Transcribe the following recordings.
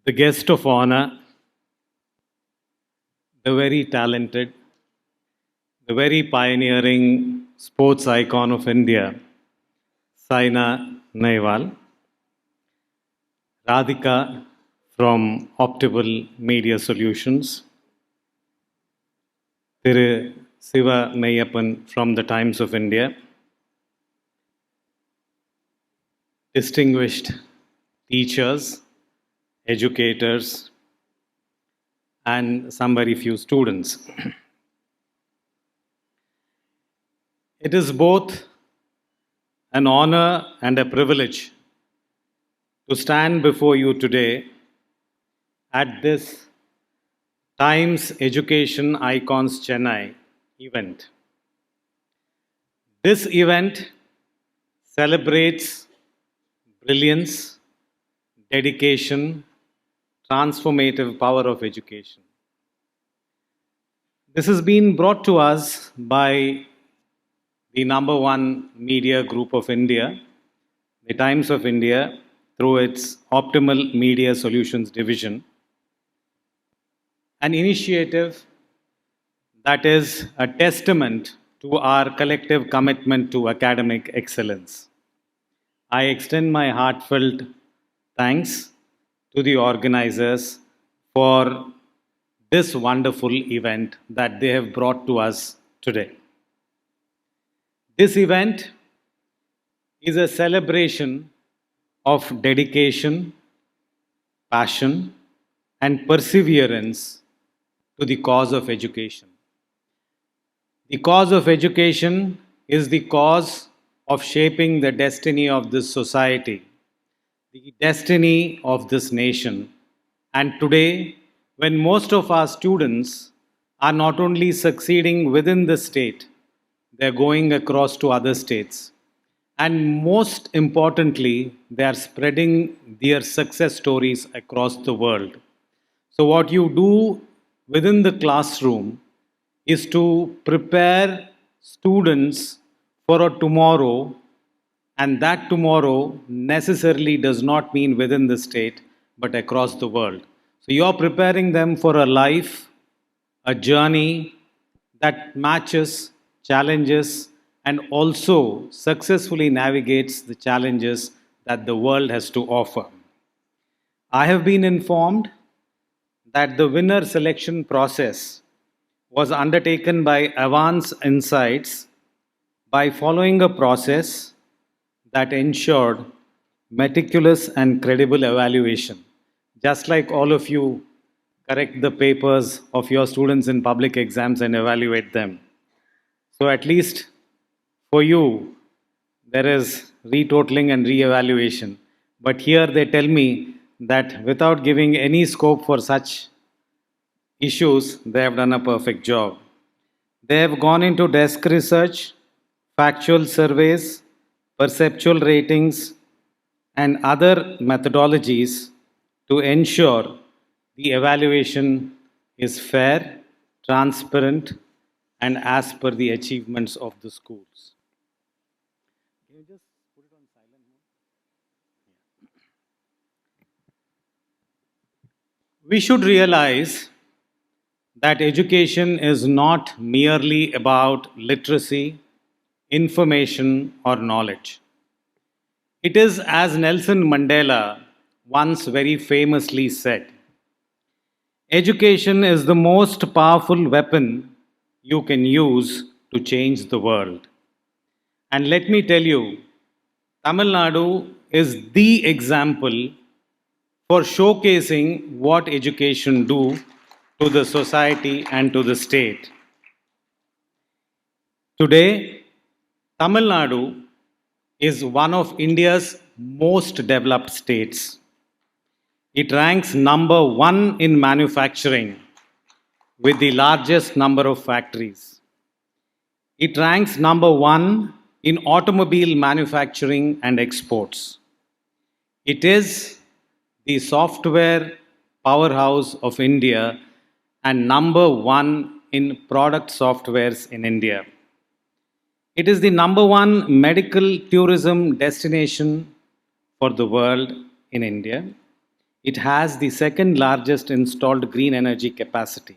the guest of honor, the very talented, the very pioneering sports icon of India, Saina Nehwal, Radhika from Optimal Media Solutions, Thiru Siva Meyyappan from the Times of India, distinguished teachers, educators, and some very few students. It is both an honor and a privilege to stand before you today at this Times Education Icons Chennai event. This event celebrates brilliance, dedication, transformative power of education. This has been brought to us by the number one media group of India, the Times of India, through its Optimal Media Solutions division, an initiative that is a testament to our collective commitment to academic excellence. I extend my heartfelt thanks to the organizers for this wonderful event that they have brought to us today. This event is a celebration of dedication, passion, and perseverance to the cause of education. The cause of education is the cause of shaping the destiny of this society, the destiny of this nation. And today, when most of our students are not only succeeding within the state, they're going across to other states. And most importantly, they are spreading their success stories across the world. So, what you do within the classroom is to prepare students for a tomorrow, and that tomorrow necessarily does not mean within the state but across the world. So, you're preparing them for a life, a journey that matches challenges and also successfully navigates the challenges that the world has to offer. I have been informed that the winner selection process was undertaken by Avance Insights by following a process that ensured meticulous and credible evaluation. Just like all of you correct the papers of your students in public exams and evaluate them. So, at least for you, there is retotaling and re-evaluation. But here they tell me that without giving any scope for such issues, they have done a perfect job. They have gone into desk research, factual surveys, perceptual ratings, and other methodologies to ensure the evaluation is fair, transparent, and as per the achievements of the schools. Can you just put it on silent mode? We should realize that education is not merely about literacy, information, or knowledge. It is, as Nelson Mandela once very famously said, education is the most powerful weapon you can use to change the world. And let me tell you, Tamil Nadu is the example for showcasing what education do to the society and to the state. Today, Tamil Nadu is one of India's most developed states. It ranks number one in manufacturing with the largest number of factories. It ranks number one in automobile manufacturing and exports. It is the software powerhouse of India and number one in product softwares in India. It is the number one medical tourism destination for the world in India. It has the second largest installed green energy capacity.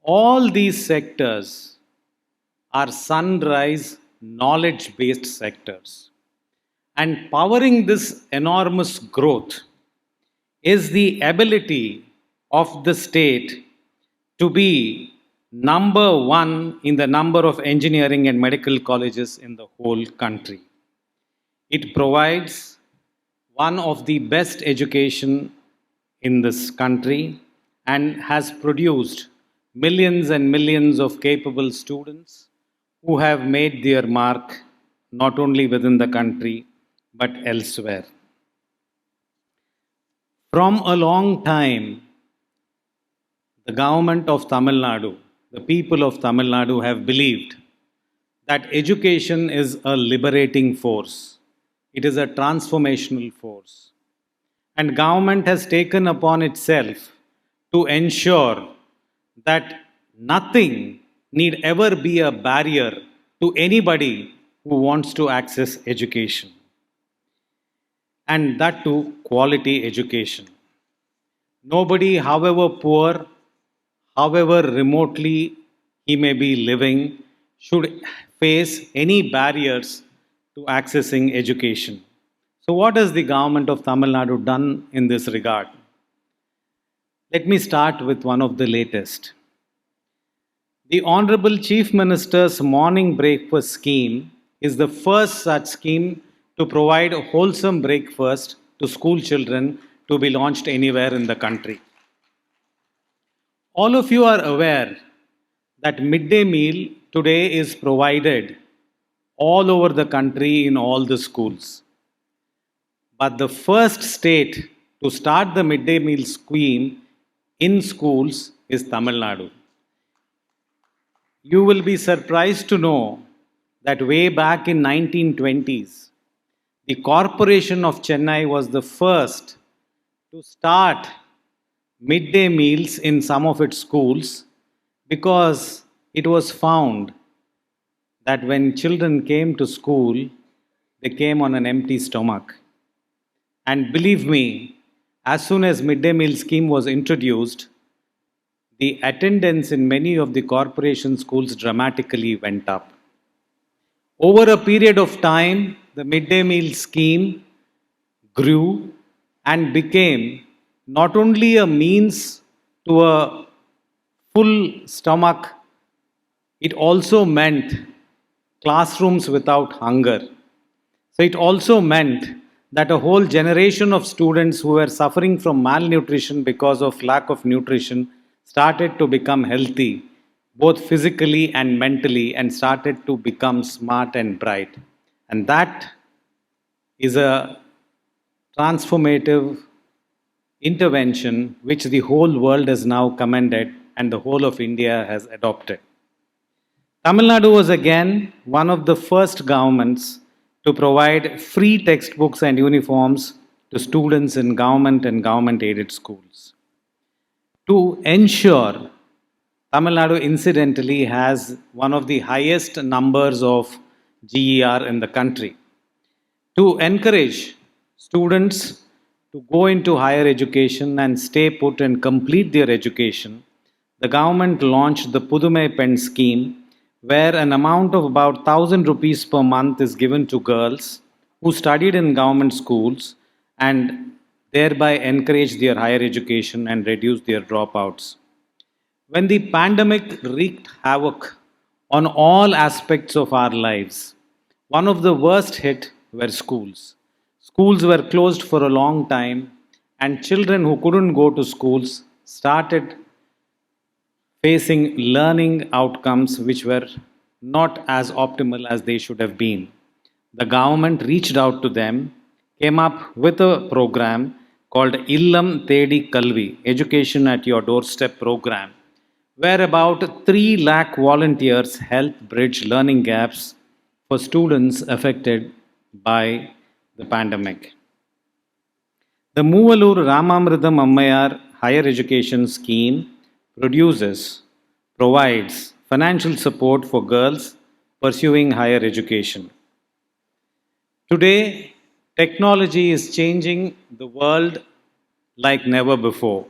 All these sectors are sunrise knowledge based sectors. And powering this enormous growth is the ability of the state to be number one in the number of engineering and medical colleges in the whole country. It provides one of the best education in this country and has produced millions and millions of capable students who have made their mark not only within the country but elsewhere. From a long time, the government of Tamil Nadu, the people of Tamil Nadu have believed that education is a liberating force. It is a transformational force. And government has taken upon itself to ensure that nothing need ever be a barrier to anybody who wants to access education. And that too, quality education. Nobody, however poor, however remotely he may be living, should face any barriers to accessing education. So, what has the government of Tamil Nadu done in this regard? Let me start with one of the latest. The Honorable Chief Minister's morning breakfast scheme is the first such scheme to provide a wholesome breakfast to school children to be launched anywhere in the country. All of you are aware that midday meal today is provided all over the country in all the schools. But the first state to start the midday meal scheme in schools is Tamil Nadu. You will be surprised to know that way back in 1920s, the Corporation of Chennai was the first to start midday meals in some of its schools because it was found that when children came to school, they came on an empty stomach. And believe me, as soon as midday meal scheme was introduced, the attendance in many of the corporation schools dramatically went up. Over a period of time, the midday meal scheme grew and became not only a means to a full stomach, it also meant classrooms without hunger. So it also meant that a whole generation of students who were suffering from malnutrition because of lack of nutrition started to become healthy, both physically and mentally, and started to become smart and bright. And that is a transformative intervention which the whole world has now commended and the whole of India has adopted. Tamil Nadu was again one of the first governments to provide free textbooks and uniforms to students in government and government aided schools. To ensure, Tamil Nadu incidentally has one of the highest numbers of GER in the country. To encourage students to go into higher education and stay put and complete their education, the government launched the Pudumai Pen scheme, where an amount of about 1,000 rupees per month is given to girls who studied in government schools and thereby encourage their higher education and reduce their dropouts. When the pandemic wreaked havoc on all aspects of our lives, one of the worst hit were schools. Schools were closed for a long time, and children who couldn't go to schools started facing learning outcomes which were not as optimal as they should have been. The government reached out to them, came up with a program called Illam Thedi Kalvi, Education at Your Doorstep program, where about 3 lakh volunteers helped bridge learning gaps for students affected by the pandemic. The Moovalur Ramamridam Ammayar Higher Education Scheme provides financial support for girls pursuing higher education. Today, technology is changing the world like never before.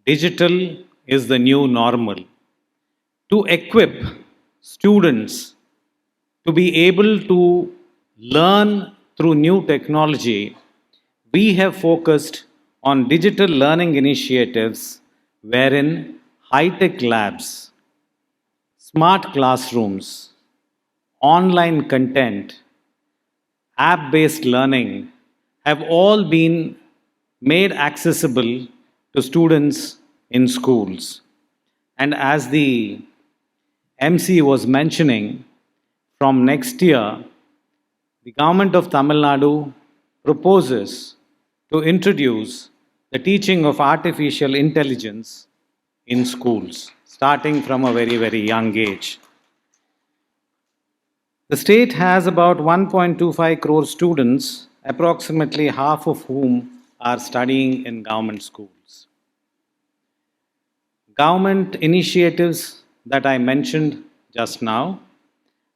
Digital is the new normal. To equip students to be able to learn through new technology, we have focused on digital learning initiatives wherein high-tech labs, smart classrooms, online content, app based learning have all been made accessible to students in schools. And as the MC was mentioning, from next year, the government of Tamil Nadu proposes to introduce the teaching of artificial intelligence in schools, starting from a very, very young age. The state has about 1.25 crore students, approximately half of whom are studying in government schools. Government initiatives that I mentioned just now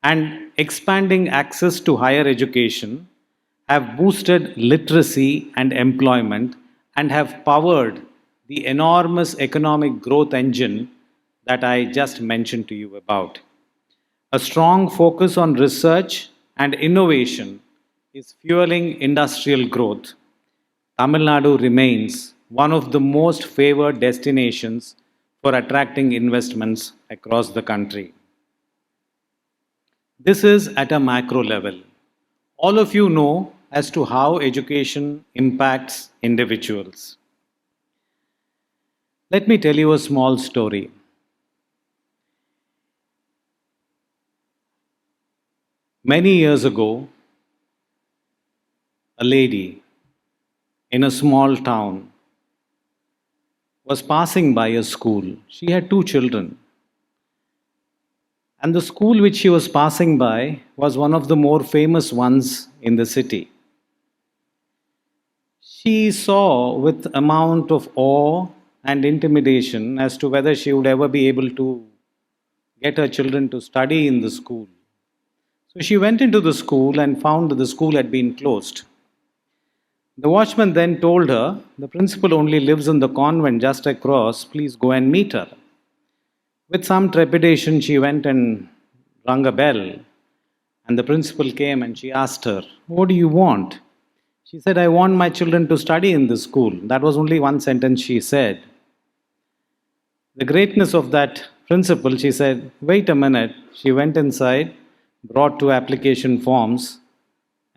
and expanding access to higher education have boosted literacy and employment and have powered the enormous economic growth engine that I just mentioned to you about. A strong focus on research and innovation is fueling industrial growth. Tamil Nadu remains one of the most favored destinations for attracting investments across the country. This is at a macro level. All of you know as to how education impacts individuals. Let me tell you a small story. Many years ago, a lady in a small town was passing by a school. She had two children. And the school which she was passing by was one of the more famous ones in the city. She saw with amount of awe and intimidation as to whether she would ever be able to get her children to study in the school. So she went into the school and found that the school had been closed. The watchman then told her, "The principal only lives in the convent just across, please go and meet her." With some trepidation, she went and rang a bell, and the principal came and she asked her, "What do you want?" She said, "I want my children to study in this school." That was only one sentence she said. The greatness of that principal, she said, "Wait a minute." She went inside, brought two application forms,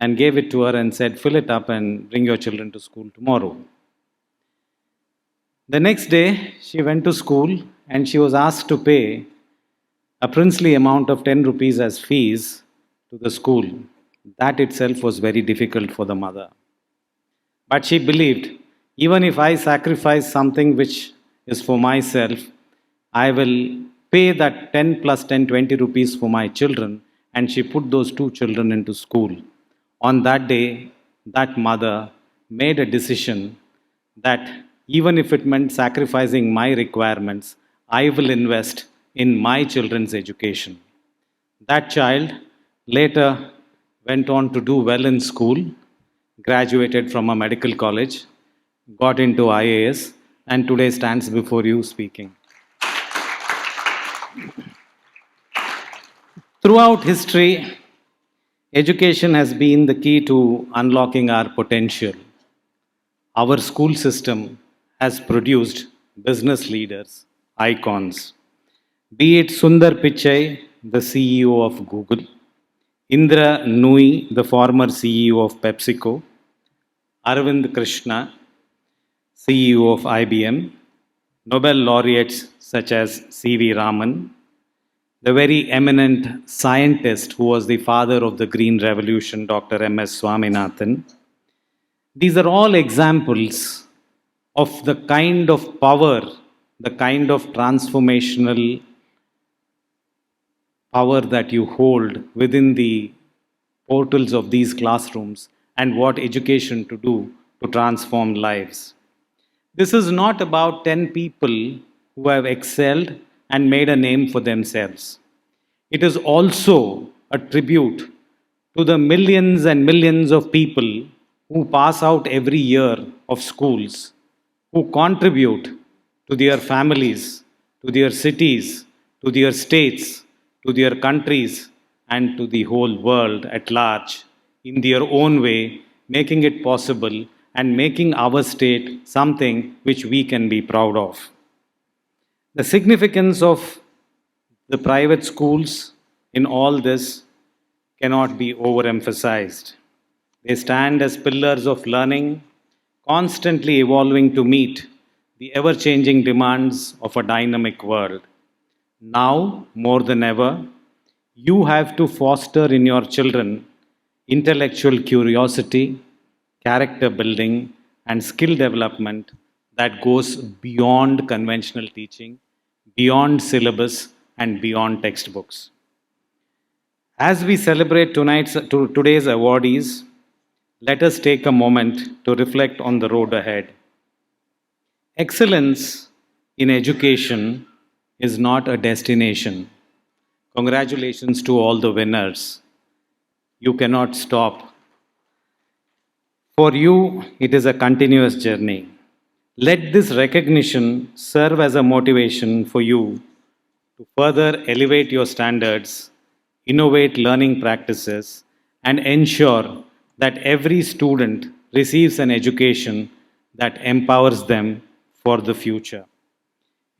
and gave it to her and said, "Fill it up and bring your children to school tomorrow." The next day, she went to school and she was asked to pay a princely amount of 10 rupees as fees to the school. That itself was very difficult for the mother. But she believed, even if I sacrifice something which is for myself, I will pay that 10 plus 10, 20 rupees for my children. And she put those two children into school. On that day, that mother made a decision that even if it meant sacrificing my requirements, I will invest in my children's education. That child later went on to do well in school, graduated from a medical college, got into IAS, and today stands before you speaking. Throughout history, education has been the key to unlocking our potential. Our school system has produced business leaders, icons. Be it Sundar Pichai, the CEO of Google, Indra Nui, the former CEO of PepsiCo, Arvind Krishna, CEO of IBM, Nobel laureates such as C.V. Raman, the very eminent scientist who was the father of the Green Revolution, Dr. M.S. Swaminathan. These are all examples of the kind of power, the kind of transformational power that you hold within the portals of these classrooms and what education to do to transform lives. This is not about 10 people who have excelled and made a name for themselves. It is also a tribute to the millions and millions of people who pass out every year of schools who contribute to their families, to their cities, to their states, to their countries, and to the whole world at large in their own way, making it possible and making our state something which we can be proud of. The significance of the private schools in all this cannot be overemphasized. They stand as pillars of learning, constantly evolving to meet the ever changing demands of a dynamic world. Now, more than ever, you have to foster in your children intellectual curiosity, character building, and skill development that goes beyond conventional teaching, beyond syllabus, and beyond textbooks. As we celebrate today's awardees, let us take a moment to reflect on the road ahead. Excellence in education is not a destination. Congratulations to all the winners. You cannot stop. For you, it is a continuous journey. Let this recognition serve as a motivation for you to further elevate your standards, innovate learning practices, and ensure that every student receives an education that empowers them for the future.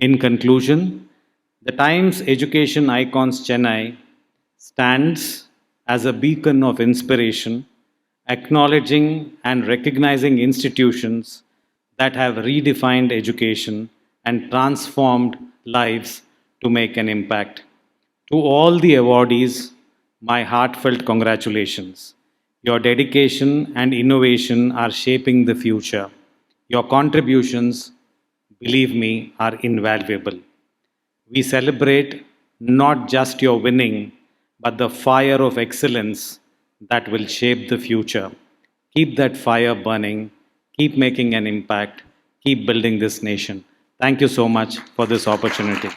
In conclusion, the Times Education Icons Chennai stands as a beacon of inspiration, acknowledging and recognizing institutions that have redefined education and transformed lives to make an impact. To all the awardees, my heartfelt congratulations. Your dedication and innovation are shaping the future. Your contributions, believe me, are invaluable. We celebrate not just your winning, but the fire of excellence that will shape the future. Keep that fire burning, keep making an impact, keep building this nation. Thank you so much for this opportunity.